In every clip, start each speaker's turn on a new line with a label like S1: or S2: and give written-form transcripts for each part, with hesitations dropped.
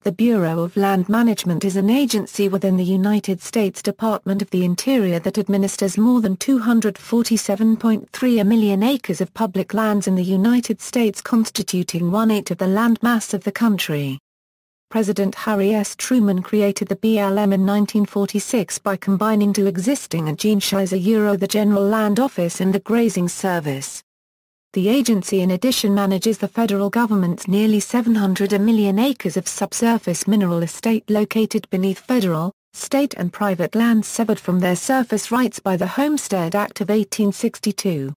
S1: The Bureau of Land Management is an agency within the United States Department of the Interior that administers more than 247.3 million acres of public lands in the United States, constituting 1/8 of the land mass of the country. President Harry S. Truman created the BLM in 1946 by combining two existing agencies, the General Land Office and the Grazing Service. The agency in addition manages the federal government's nearly 700 million acres of subsurface mineral estate located beneath federal, state and private lands severed from their surface rights by the Homestead Act of 1862.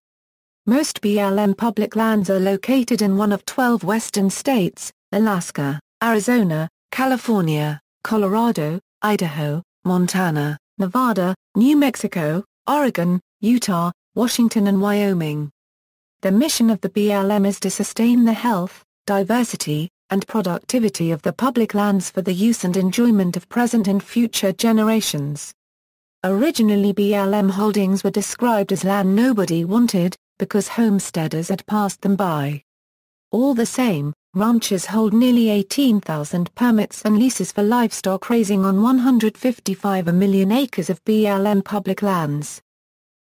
S1: Most BLM public lands are located in one of 12 western states: Alaska, Arizona, California, Colorado, Idaho, Montana, Nevada, New Mexico, Oregon, Utah, Washington and Wyoming. The mission of the BLM is to sustain the health, diversity, and productivity of the public lands for the use and enjoyment of present and future generations. Originally BLM holdings were described as land nobody wanted, because homesteaders had passed them by. All the same, ranchers hold nearly 18,000 permits and leases for livestock raising on 155 million acres of BLM public lands.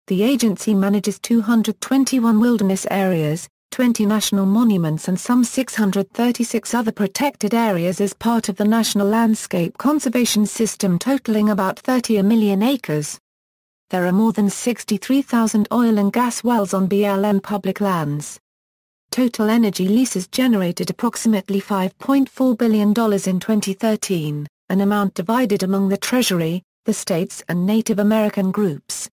S1: The agency manages 221 wilderness areas, 20 national monuments and some 636 other protected areas as part of the National Landscape Conservation System, totaling about 30 million acres. There are more than 63,000 oil and gas wells on BLM public lands. Total energy leases generated approximately $5.4 billion in 2013, an amount divided among the Treasury, the states and Native American groups.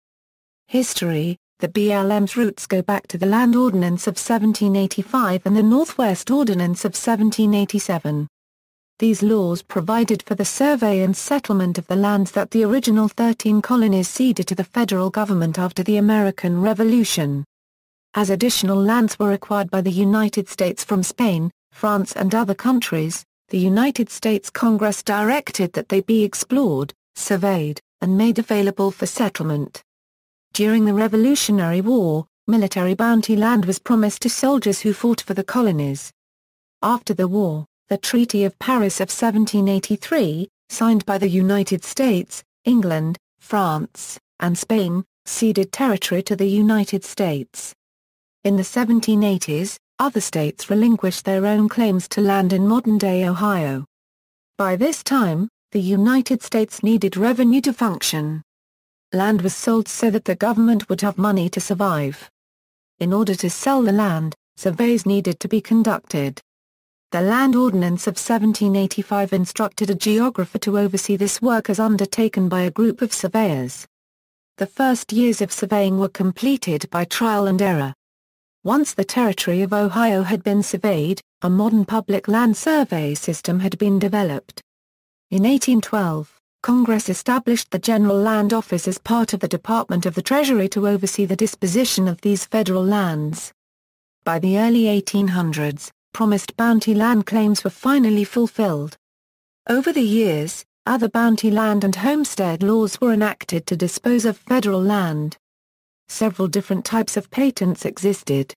S1: History: the BLM's roots go back to the Land Ordinance of 1785 and the Northwest Ordinance of 1787. These laws provided for the survey and settlement of the lands that the original 13 colonies ceded to the federal government after the American Revolution. As additional lands were acquired by the United States from Spain, France and other countries, the United States Congress directed that they be explored, surveyed, and made available for settlement. During the Revolutionary War, military bounty land was promised to soldiers who fought for the colonies. After the war, the Treaty of Paris of 1783, signed by the United States, England, France, and Spain, ceded territory to the United States. In the 1780s, other states relinquished their own claims to land in modern-day Ohio. By this time, the United States needed revenue to function. Land was sold so that the government would have money to survive. In order to sell the land, surveys needed to be conducted. The Land Ordinance of 1785 instructed a geographer to oversee this work as undertaken by a group of surveyors. The first years of surveying were completed by trial and error. Once the territory of Ohio had been surveyed, a modern public land survey system had been developed. In 1812, Congress established the General Land Office as part of the Department of the Treasury to oversee the disposition of these federal lands. By the early 1800s, promised bounty land claims were finally fulfilled. Over the years, other bounty land and homestead laws were enacted to dispose of federal land. Several different types of patents existed.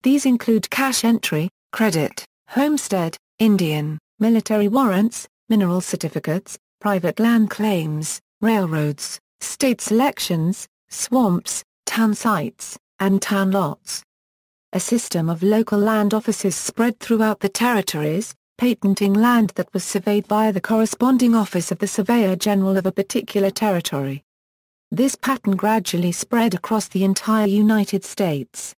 S1: These include cash entry, credit, homestead, Indian, military warrants, mineral certificates, private land claims, railroads, state selections, swamps, town sites, and town lots. A system of local land offices spread throughout the territories, patenting land that was surveyed via the corresponding office of the Surveyor General of a particular territory. This pattern gradually spread across the entire United States.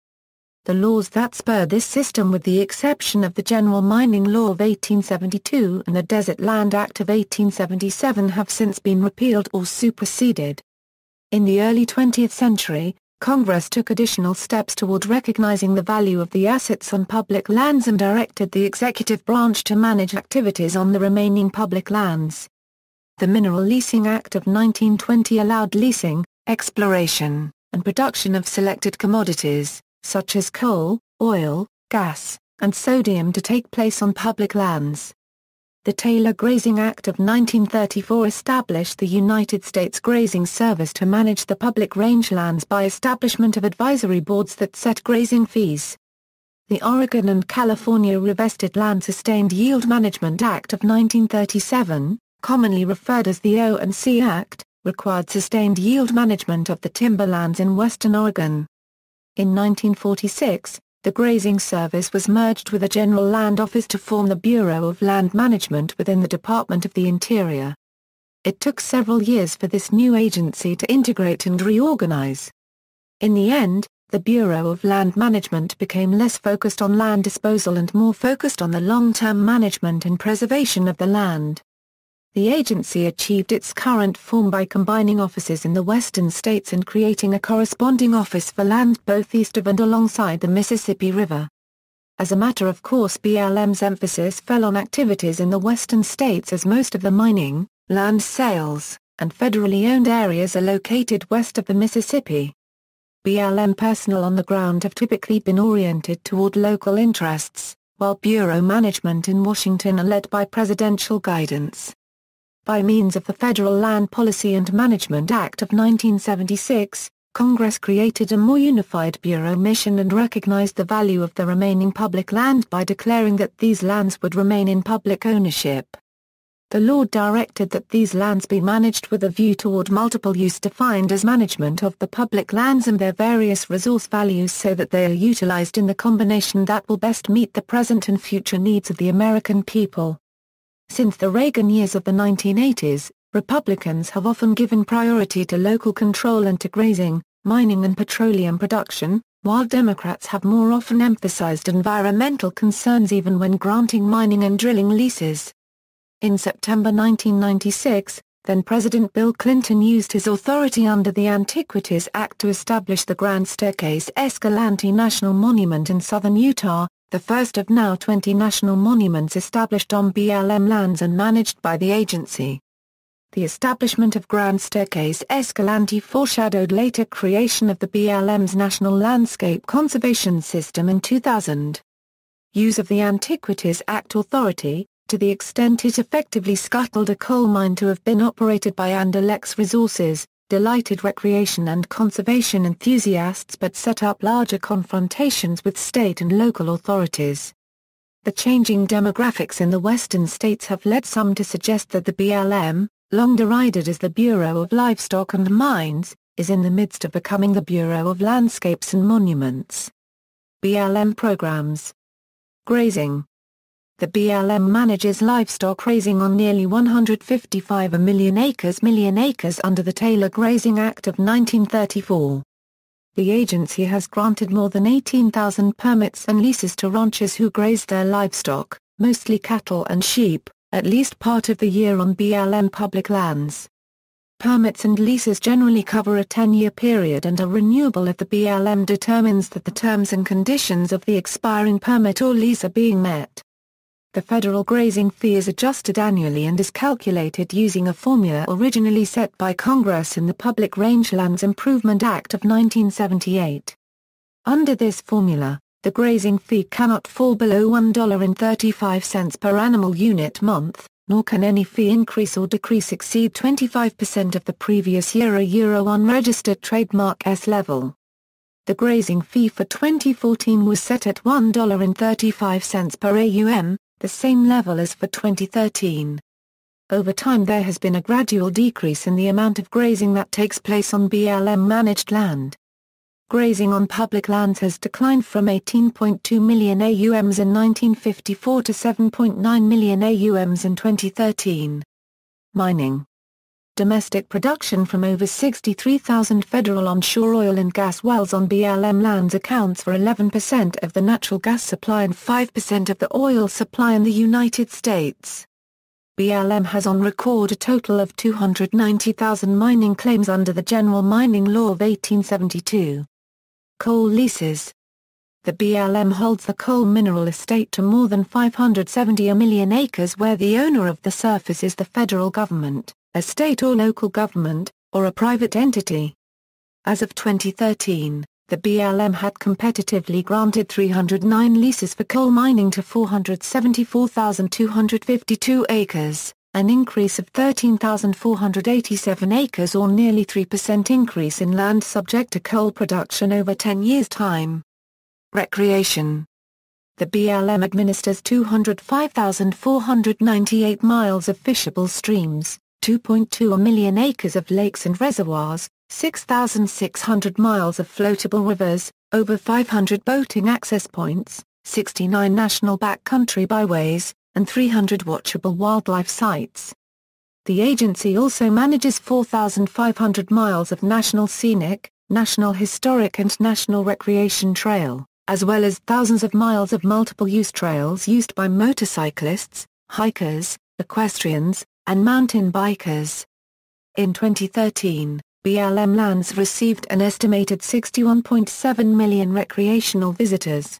S1: The laws that spurred this system, with the exception of the General Mining Law of 1872 and the Desert Land Act of 1877, have since been repealed or superseded. In the early 20th century, Congress took additional steps toward recognizing the value of the assets on public lands and directed the executive branch to manage activities on the remaining public lands. The Mineral Leasing Act of 1920 allowed leasing, exploration, and production of selected commodities, such as coal, oil, gas, and sodium, to take place on public lands. The Taylor Grazing Act of 1934 established the United States Grazing Service to manage the public rangelands by establishment of advisory boards that set grazing fees. The Oregon and California Revested Land Sustained Yield Management Act of 1937, commonly referred as the O&C Act, required sustained yield management of the timberlands in western Oregon. In 1946, the Grazing Service was merged with the General Land Office to form the Bureau of Land Management within the Department of the Interior. It took several years for this new agency to integrate and reorganize. In the end, the Bureau of Land Management became less focused on land disposal and more focused on the long-term management and preservation of the land. The agency achieved its current form by combining offices in the western states and creating a corresponding office for land both east of and alongside the Mississippi River. As a matter of course, BLM's emphasis fell on activities in the western states as most of the mining, land sales, and federally owned areas are located west of the Mississippi. BLM personnel on the ground have typically been oriented toward local interests, while bureau management in Washington are led by presidential guidance. By means of the Federal Land Policy and Management Act of 1976, Congress created a more unified bureau mission and recognized the value of the remaining public land by declaring that these lands would remain in public ownership. The law directed that these lands be managed with a view toward multiple use defined as management of the public lands and their various resource values so that they are utilized in the combination that will best meet the present and future needs of the American people. Since the Reagan years of the 1980s, Republicans have often given priority to local control and to grazing, mining and petroleum production, while Democrats have more often emphasized environmental concerns even when granting mining and drilling leases. In September 1996, then-President Bill Clinton used his authority under the Antiquities Act to establish the Grand Staircase Escalante National Monument in southern Utah, the first of now 20 national monuments established on BLM lands and managed by the agency. The establishment of Grand Staircase Escalante foreshadowed later creation of the BLM's National Landscape Conservation System in 2000. Use of the Antiquities Act authority, to the extent it effectively scuttled a coal mine to have been operated by Andalex Resources, delighted recreation and conservation enthusiasts but set up larger confrontations with state and local authorities. The changing demographics in the western states have led some to suggest that the BLM, long derided as the Bureau of Livestock and Mines, is in the midst of becoming the Bureau of Landscapes and Monuments. BLM programs. Grazing. The BLM manages livestock grazing on nearly 155 million acres under the Taylor Grazing Act of 1934. The agency has granted more than 18,000 permits and leases to ranchers who graze their livestock, mostly cattle and sheep, at least part of the year on BLM public lands. Permits and leases generally cover a 10-year period and are renewable if the BLM determines that the terms and conditions of the expiring permit or lease are being met. The federal grazing fee is adjusted annually and is calculated using a formula originally set by Congress in the Public Rangelands Improvement Act of 1978. Under this formula, the grazing fee cannot fall below $1.35 per animal unit month, nor can any fee increase or decrease exceed 25% of the previous year a Euro unregistered trademark S level. The grazing fee for 2014 was set at $1.35 per AUM, the same level as for 2013. Over time there has been a gradual decrease in the amount of grazing that takes place on BLM-managed land. Grazing on public lands has declined from 18.2 million AUMs in 1954 to 7.9 million AUMs in 2013. Mining. Domestic production from over 63,000 federal onshore oil and gas wells on BLM lands accounts for 11% of the natural gas supply and 5% of the oil supply in the United States. BLM has on record a total of 290,000 mining claims under the General Mining Law of 1872. Coal leases. The BLM holds the coal mineral estate to more than 570 million acres where the owner of the surface is the federal government, a state or local government, or a private entity. As of 2013, the BLM had competitively granted 309 leases for coal mining to 474,252 acres, an increase of 13,487 acres or nearly 3% increase in land subject to coal production over 10 years' time. Recreation. The BLM administers 205,498 miles of fishable streams, 2.2 million acres of lakes and reservoirs, 6,600 miles of floatable rivers, over 500 boating access points, 69 national backcountry byways, and 300 watchable wildlife sites. The agency also manages 4,500 miles of National Scenic, National Historic and National Recreation Trail, as well as thousands of miles of multiple-use trails used by motorcyclists, hikers, equestrians, and mountain bikers. In 2013, BLM lands received an estimated 61.7 million recreational visitors.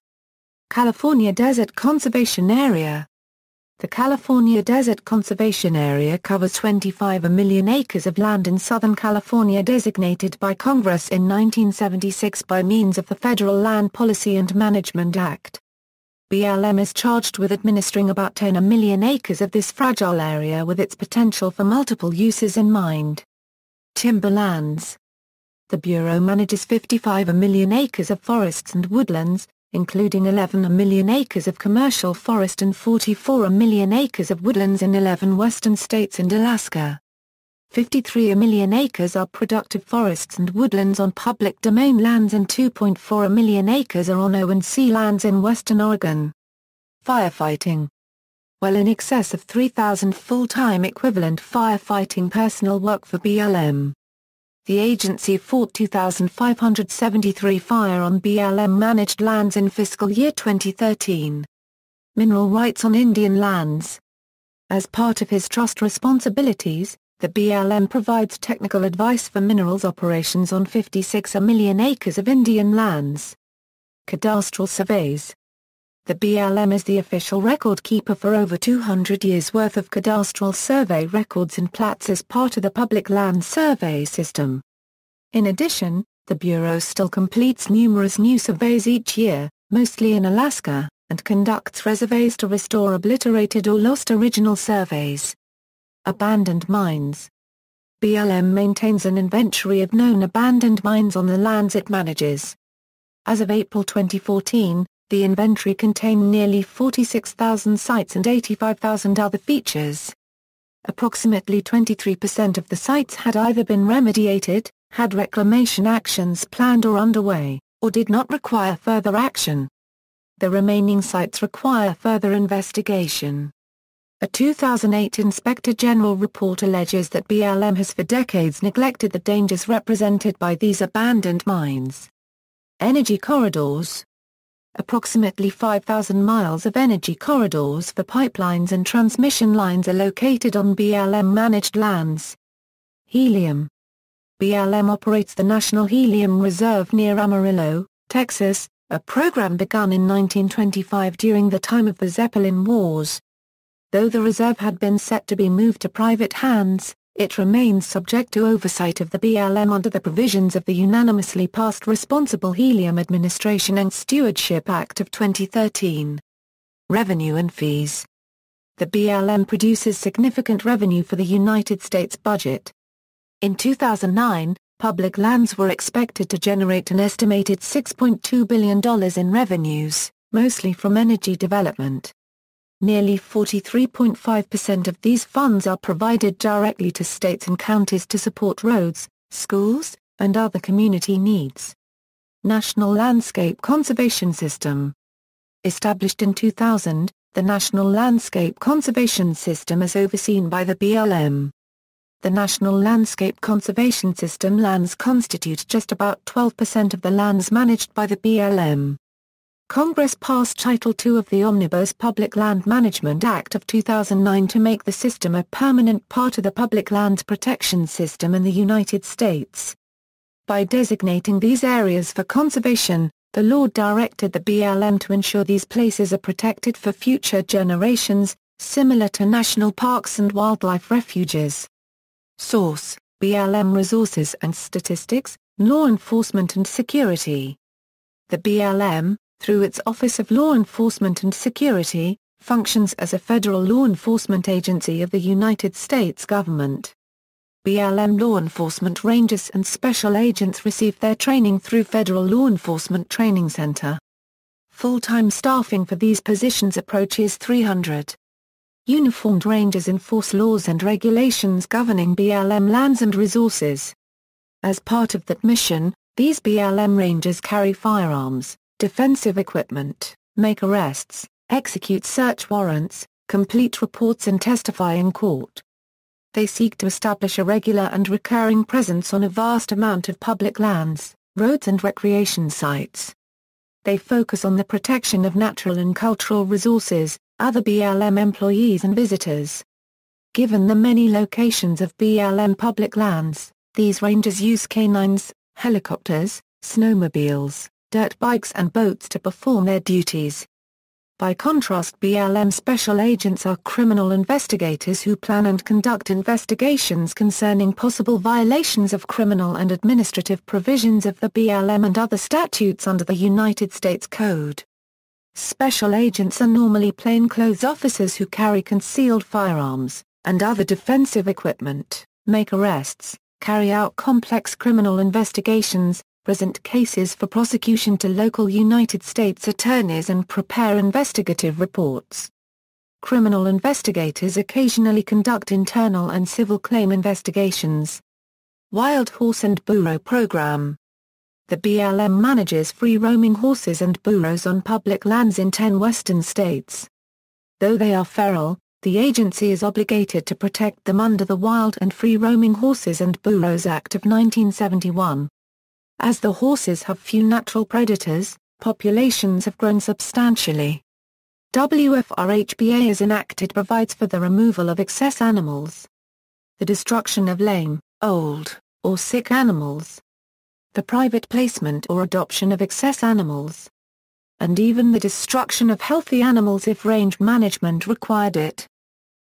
S1: California Desert Conservation Area. The California Desert Conservation Area covers 25 million acres of land in Southern California designated by Congress in 1976 by means of the Federal Land Policy and Management Act. BLM is charged with administering about 10 million acres of this fragile area with its potential for multiple uses in mind. Timberlands. The Bureau manages 55 million acres of forests and woodlands, including 11 million acres of commercial forest and 44 million acres of woodlands in 11 western states and Alaska. 53 million acres are productive forests and woodlands on public domain lands and 2.4 million acres are on O&C lands in western Oregon. Firefighting. Well in excess of 3,000 full-time equivalent firefighting personnel work for BLM. The agency fought 2,573 fire on BLM-managed lands in fiscal year 2013. Mineral rights on Indian lands. As part of his trust responsibilities, the BLM provides technical advice for minerals operations on 56 million acres of Indian lands. Cadastral surveys. The BLM is the official record keeper for over 200 years' worth of cadastral survey records and plats as part of the public land survey system. In addition, the Bureau still completes numerous new surveys each year, mostly in Alaska, and conducts resurveys to restore obliterated or lost original surveys. Abandoned mines. BLM maintains an inventory of known abandoned mines on the lands it manages. As of April 2014, the inventory contained nearly 46,000 sites and 85,000 other features. Approximately 23% of the sites had either been remediated, had reclamation actions planned or underway, or did not require further action. The remaining sites require further investigation. A 2008 Inspector General report alleges that BLM has for decades neglected the dangers represented by these abandoned mines. Energy corridors. Approximately 5,000 miles of energy corridors for pipelines and transmission lines are located on BLM-managed lands. Helium. BLM operates the National Helium Reserve near Amarillo, Texas, a program begun in 1925 during the time of the Zeppelin Wars. Though the reserve had been set to be moved to private hands, it remains subject to oversight of the BLM under the provisions of the unanimously passed Responsible Helium Administration and Stewardship Act of 2013. Revenue and fees. The BLM produces significant revenue for the United States budget. In 2009, public lands were expected to generate an estimated $6.2 billion in revenues, mostly from energy development. Nearly 43.5% of these funds are provided directly to states and counties to support roads, schools, and other community needs. National Landscape Conservation System. Established in 2000, the National Landscape Conservation System is overseen by the BLM. The National Landscape Conservation System lands constitute just about 12% of the lands managed by the BLM. Congress passed Title II of the Omnibus Public Land Management Act of 2009 to make the system a permanent part of the public lands protection system in the United States. By designating these areas for conservation, the law directed the BLM to ensure these places are protected for future generations, similar to national parks and wildlife refuges. Source: BLM Resources and Statistics, Law Enforcement and Security. The BLM, through its Office of Law Enforcement and Security, functions as a federal law enforcement agency of the United States government. BLM law enforcement rangers and special agents receive their training through Federal Law Enforcement Training Center. Full-time staffing for these positions approaches 300. Uniformed rangers enforce laws and regulations governing BLM lands and resources. As part of that mission, these BLM rangers carry firearms, defensive equipment, make arrests, execute search warrants, complete reports and testify in court. They seek to establish a regular and recurring presence on a vast amount of public lands, roads and recreation sites. They focus on the protection of natural and cultural resources, other BLM employees and visitors. Given the many locations of BLM public lands, these rangers use canines, helicopters, snowmobiles, dirt bikes and boats to perform their duties. By contrast, BLM special agents are criminal investigators who plan and conduct investigations concerning possible violations of criminal and administrative provisions of the BLM and other statutes under the United States Code. Special agents are normally plainclothes officers who carry concealed firearms and other defensive equipment, make arrests, carry out complex criminal investigations, present cases for prosecution to local United States attorneys and prepare investigative reports. Criminal investigators occasionally conduct internal and civil claim investigations. Wild Horse and Burro Program. The BLM manages free-roaming horses and burros on public lands in 10 western states. Though they are feral, the agency is obligated to protect them under the Wild and Free-Roaming Horses and Burros Act of 1971. As the horses have few natural predators, populations have grown substantially. WFRHBA as enacted provides for the removal of excess animals, the destruction of lame, old, or sick animals, the private placement or adoption of excess animals, and even the destruction of healthy animals if range management required it.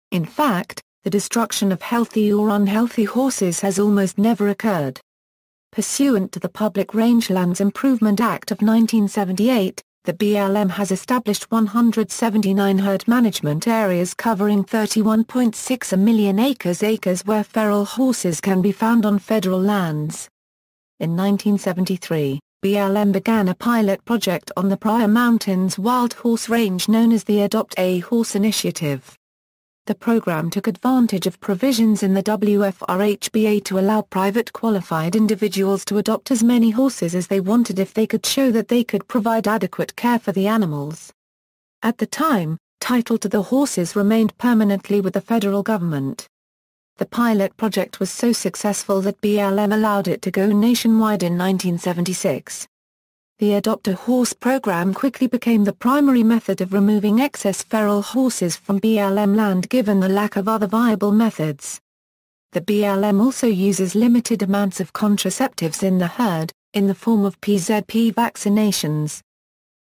S1: In fact, the destruction of healthy or unhealthy horses has almost never occurred. Pursuant to the Public Rangelands Improvement Act of 1978, the BLM has established 179 herd management areas covering 31.6 million acres where feral horses can be found on federal lands. In 1973, BLM began a pilot project on the Pryor Mountains Wild Horse Range known as the Adopt a Horse Initiative. The program took advantage of provisions in the WFRHBA to allow private qualified individuals to adopt as many horses as they wanted if they could show that they could provide adequate care for the animals. At the time, title to the horses remained permanently with the federal government. The pilot project was so successful that BLM allowed it to go nationwide in 1976. The Adopt a Horse program quickly became the primary method of removing excess feral horses from BLM land given the lack of other viable methods. The BLM also uses limited amounts of contraceptives in the herd, in the form of PZP vaccinations.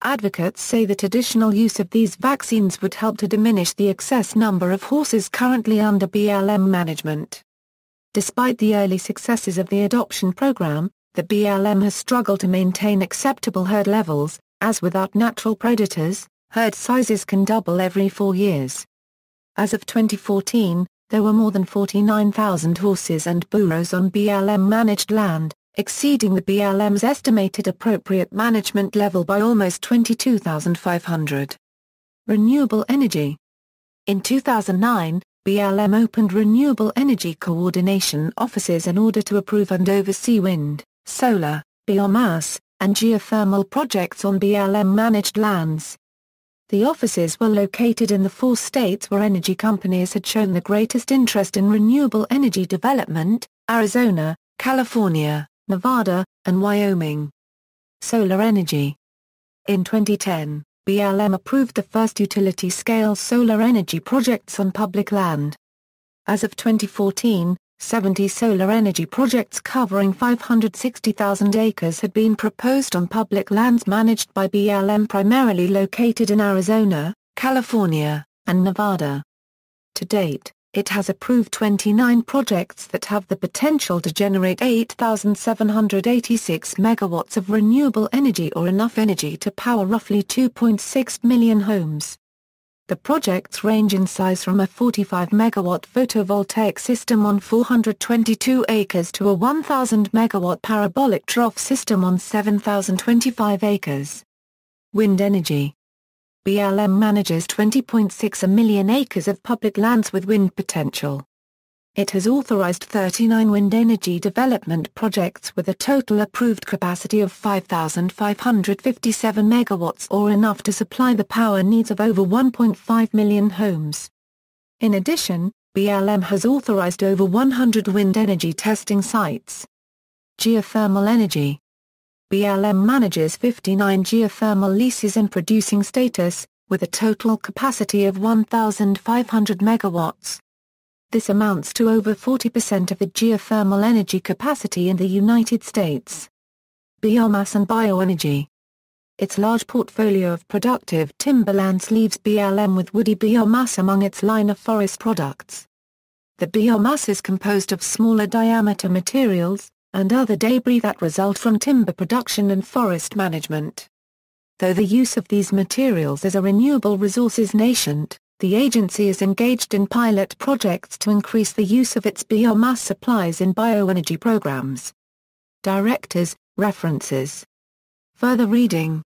S1: Advocates say that additional use of these vaccines would help to diminish the excess number of horses currently under BLM management. Despite the early successes of the adoption program, the BLM has struggled to maintain acceptable herd levels, as without natural predators, herd sizes can double every 4 years. As of 2014, there were more than 49,000 horses and burros on BLM-managed land, exceeding the BLM's estimated appropriate management level by almost 22,500. Renewable energy. In 2009, BLM opened renewable energy coordination offices in order to approve and oversee wind, solar, biomass, and geothermal projects on BLM-managed lands. The offices were located in the 4 states where energy companies had shown the greatest interest in renewable energy development: Arizona, California, Nevada, and Wyoming. Solar energy. In 2010, BLM approved the first utility-scale solar energy projects on public land. As of 2014, 70 solar energy projects covering 560,000 acres had been proposed on public lands managed by BLM primarily located in Arizona, California, and Nevada. To date, it has approved 29 projects that have the potential to generate 8,786 megawatts of renewable energy or enough energy to power roughly 2.6 million homes. The projects range in size from a 45-megawatt photovoltaic system on 422 acres to a 1,000-megawatt parabolic trough system on 7,025 acres. Wind energy. BLM manages 20.6 million acres of public lands with wind potential. It has authorized 39 wind energy development projects with a total approved capacity of 5,557 megawatts, or enough to supply the power needs of over 1.5 million homes. In addition, BLM has authorized over 100 wind energy testing sites. Geothermal energy. BLM manages 59 geothermal leases in producing status, with a total capacity of 1,500 megawatts. This amounts to over 40% of the geothermal energy capacity in the United States. Biomass and bioenergy. Its large portfolio of productive timberlands leaves BLM with woody biomass among its line of forest products. The biomass is composed of smaller diameter materials, and other debris that result from timber production and forest management. Though the use of these materials as a renewable resource is nascent, the agency is engaged in pilot projects to increase the use of its biomass supplies in bioenergy programs. Directors, references. Further reading.